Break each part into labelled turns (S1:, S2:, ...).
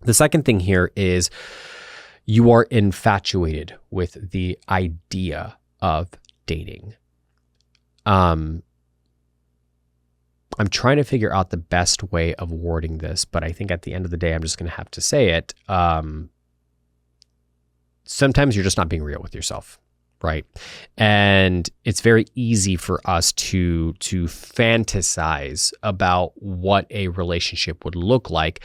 S1: The second thing here is you are infatuated with the idea of dating. I'm trying to figure out the best way of wording this, but I think at the end of the day, I'm just going to have to say it. Sometimes you're just not being real with yourself, right? And it's very easy for us to fantasize about what a relationship would look like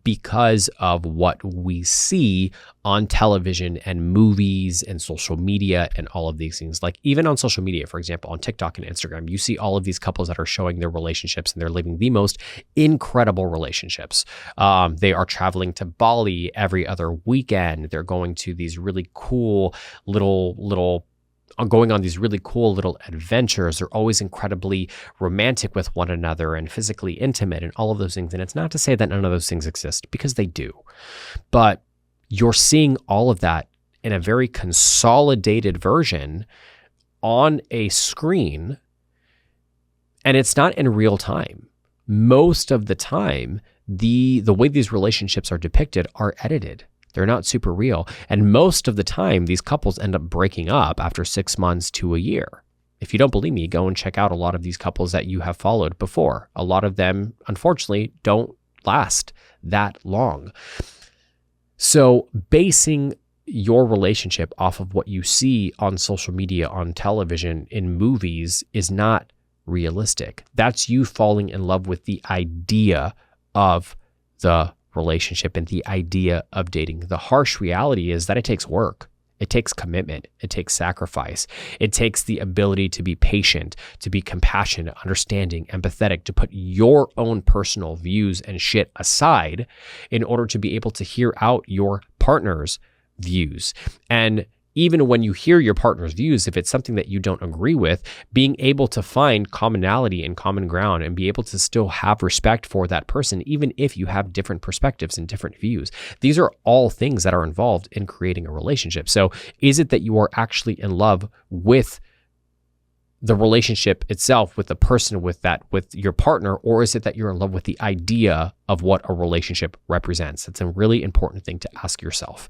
S1: because of what we see on television and movies and social media and all of these things. Like even on social media, for example, on TikTok and Instagram, you see all of these couples that are showing their relationships and they're living the most incredible relationships. They are traveling to Bali every other weekend. They're going to these really cool going on these really cool little adventures. They're always incredibly romantic with one another and physically intimate and all of those things. And it's not to say that none of those things exist, because they do. But you're seeing all of that in a very consolidated version on a screen, and it's not in real time. Most of the time, the way these relationships are depicted are edited. They're not super real. And most of the time, these couples end up breaking up after 6 months to a year. If you don't believe me, go and check out a lot of these couples that you have followed before. A lot of them, unfortunately, don't last that long. So basing your relationship off of what you see on social media, on television, in movies is not realistic. That's you falling in love with the idea of the relationship and the idea of dating. The harsh reality is that it takes work. It takes commitment. It takes sacrifice. It takes the ability to be patient, to be compassionate, understanding, empathetic, to put your own personal views and shit aside in order to be able to hear out your partner's views. And even when you hear your partner's views, if it's something that you don't agree with, being able to find commonality and common ground and be able to still have respect for that person, even if you have different perspectives and different views. With are all things that are involved in creating a relationship. So is it that you are actually in love with the relationship itself, with the person, with your partner, or is it that you're in love with the idea of what a relationship represents? It's a really important thing to ask yourself.